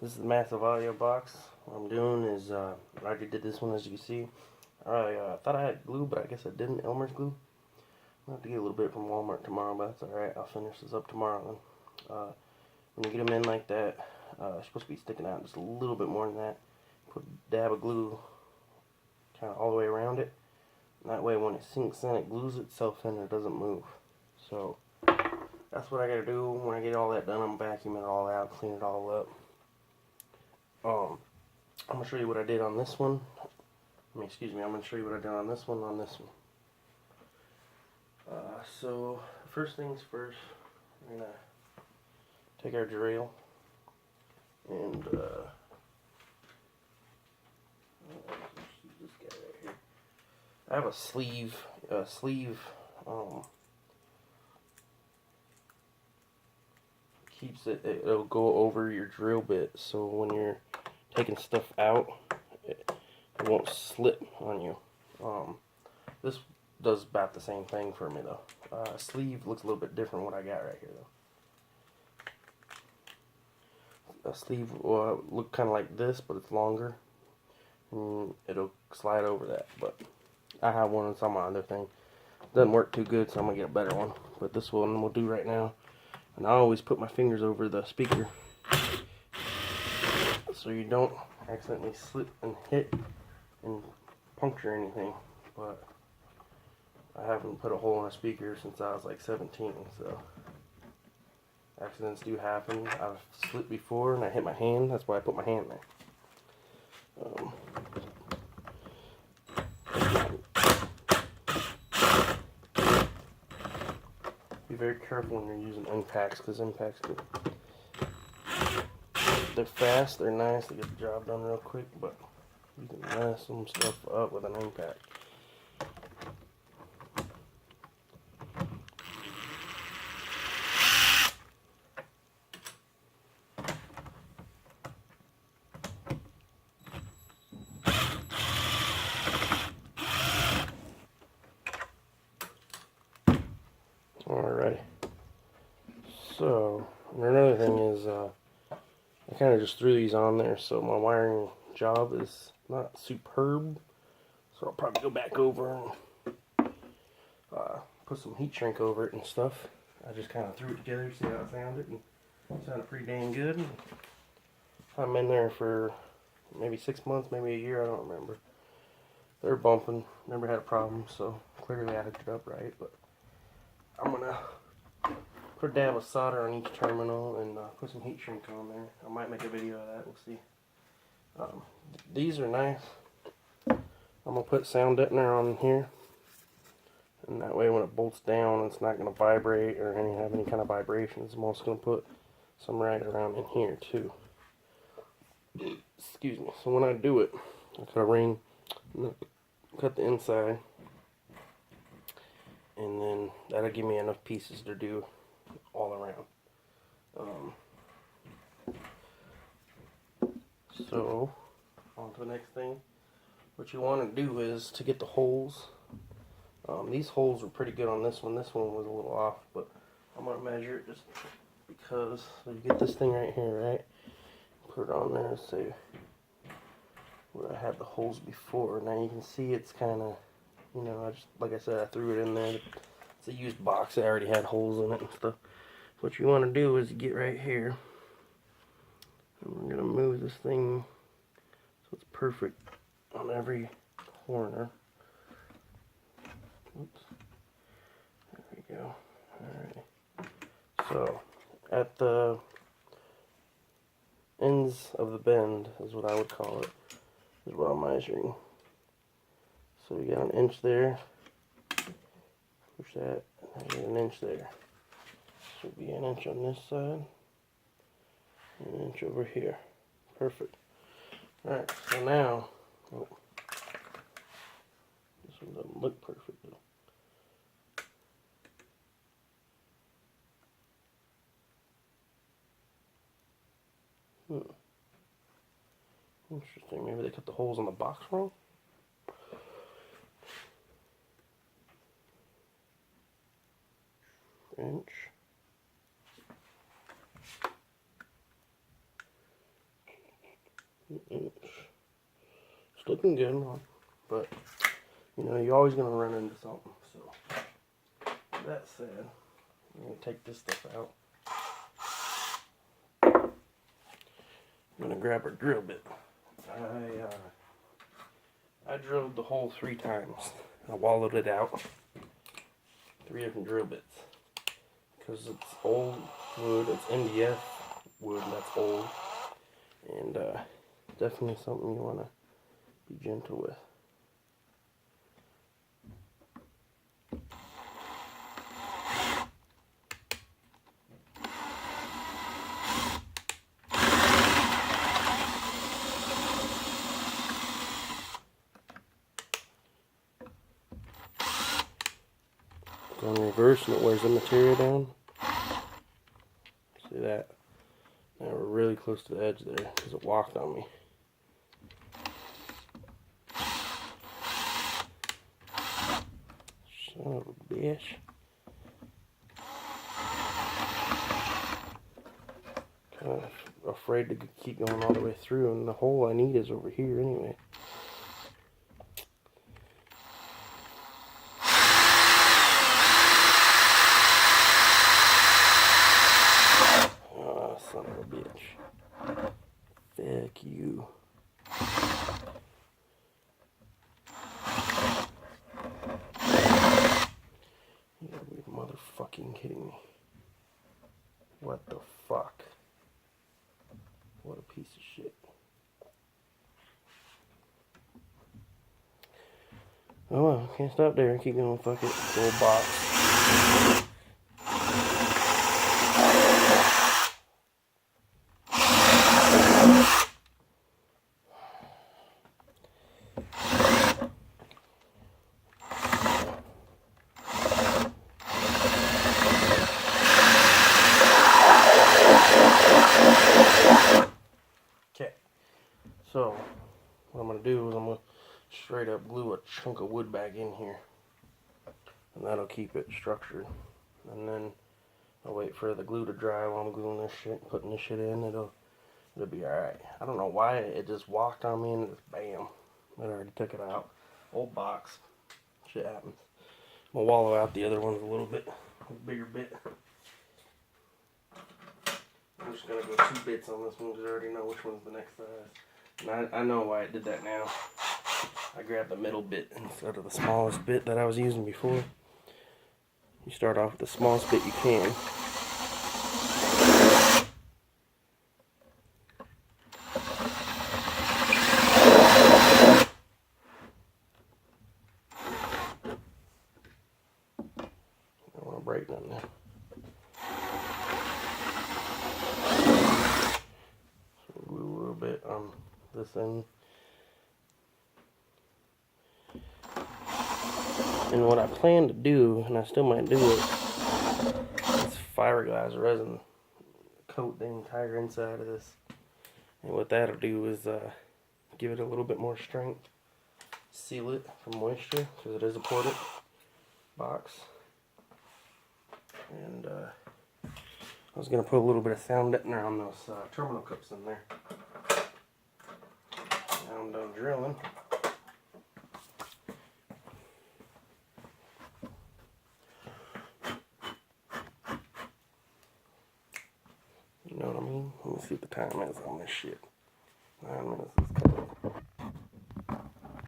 This is the Massive Audio box. What I'm doing is, I already did this one, as you can see. I thought I had glue, but I guess I didn't. Elmer's glue. I'll have to get a little bit from Walmart tomorrow, but that's alright. I'll finish this up tomorrow then. When you get them in like that, it's supposed to be sticking out just a little bit more than that. Put a dab of glue kind of all the way around it. And that way when it sinks in, it glues itself in and it doesn't move. So, that's what I gotta do. When I get all that done, I'm vacuuming it all out, clean it all up. I'm going to show you what I did on this one. I'm going to show you what I did on this one, So, first things first, we're going to take our drill and, this guy right here. I have a sleeve, keeps it'll go over your drill bit, so when you're taking stuff out, it won't slip on you. This does about the same thing for me though. Sleeve looks a little bit different what I got right here though. A sleeve will look kind of like this, but it's longer. And it'll slide over that, but I have one on some other thing. Doesn't work too good, so I'm gonna get a better one. But this one we'll do right now. And I always put my fingers over the speaker so you don't accidentally slip and hit and puncture anything. But I haven't put a hole in a speaker since I was like 17, so accidents do happen. I've slipped before and I hit my hand. That's why I put my hand there. Be very careful when you're using impacts, because impacts they're fast, they're nice, they get the job done real quick, but you can mess some stuff up with an impact. Alrighty. So, another thing is, I kind of just threw these on there, so my wiring job is not superb. So I'll probably go back over and put some heat shrink over it and stuff. I just kind of threw it together, see how it sounded, and it sounded pretty dang good. I'm in there for maybe 6 months, maybe a year, I don't remember. They're bumping, never had a problem, so clearly I hooked it up right, but I'm gonna put a dab of solder on each terminal and put some heat shrink on there. I might make a video of that, we'll see. These are nice. I'm gonna put sound deadener on here, and that way when it bolts down, it's not gonna vibrate or have any kind of vibrations. I'm also gonna put some right around in here too. Excuse me. So when I do it, I cut a ring, cut the inside, and then that'll give me enough pieces to do all around. So on to the next thing. What you want to do is to get the holes. These holes were pretty good on this one. This one was a little off, but I'm going to measure it just because. So you get this thing right here, right? Put it on there, say where I had the holes before. Now you can see it's kind of, like I said, I threw it in there. It's a used box. It already had holes in it and stuff. What you want to do is get right here. And we're going to move this thing so it's perfect on every corner. Oops. There we go. Alright. So, at the ends of the bend, is what I would call it, is what I'm measuring. So we got an inch there. Push that, and I get an inch there. Should be an inch on this side, and an inch over here. Perfect. Alright, so now, this one doesn't look perfect though. Interesting, maybe they cut the holes on the box wrong? Inch. It's looking good, but you know, you're always gonna run into something. So with that said, I'm gonna take this stuff out. I'm gonna grab our drill bit. I drilled the hole 3 times. I wallowed it out. 3 different drill bits. Because it's old wood, it's MDF wood that's old. And definitely something you want to be gentle with. Go in reverse and it wears the material down. See that? Now we're really close to the edge there because it walked on me. Son of a bitch. Kind of afraid to keep going all the way through, and the hole I need is over here anyway. Oh, son of a bitch. Fuck you. You gotta be motherfucking kidding me. What the fuck? What a piece of shit. Oh well, can't stop there. Keep going, fuck it. Gold box. Okay, so what I'm going to do is I'm going to straight up glue a chunk of wood back in here, and that'll keep it structured. And then I'll wait for the glue to dry while I'm gluing this shit and putting this shit in. It'll be alright. I don't know why it just walked on me and just bam, I already took it out. Old box, shit happens. I'm going to wallow out the other ones a little bit, a bigger bit. I'm just going to go 2 bits on this one because I already know which one's the next size. And I know why I did that now. I grabbed the middle bit instead of the smallest bit that I was using before. You start off with the smallest bit you can. I don't want to break nothing there. Glue a little bit on this end. And what I plan to do, and I still might do it, is fiberglass resin. Coat the entire inside of this. And what that'll do is give it a little bit more strength. Seal it from moisture, because it is a ported box. And I was going to put a little bit of sound deadener on those terminal cups in there. Now I'm done drilling. You know what I mean? Let me see what the time is on this shit. 9 minutes is coming.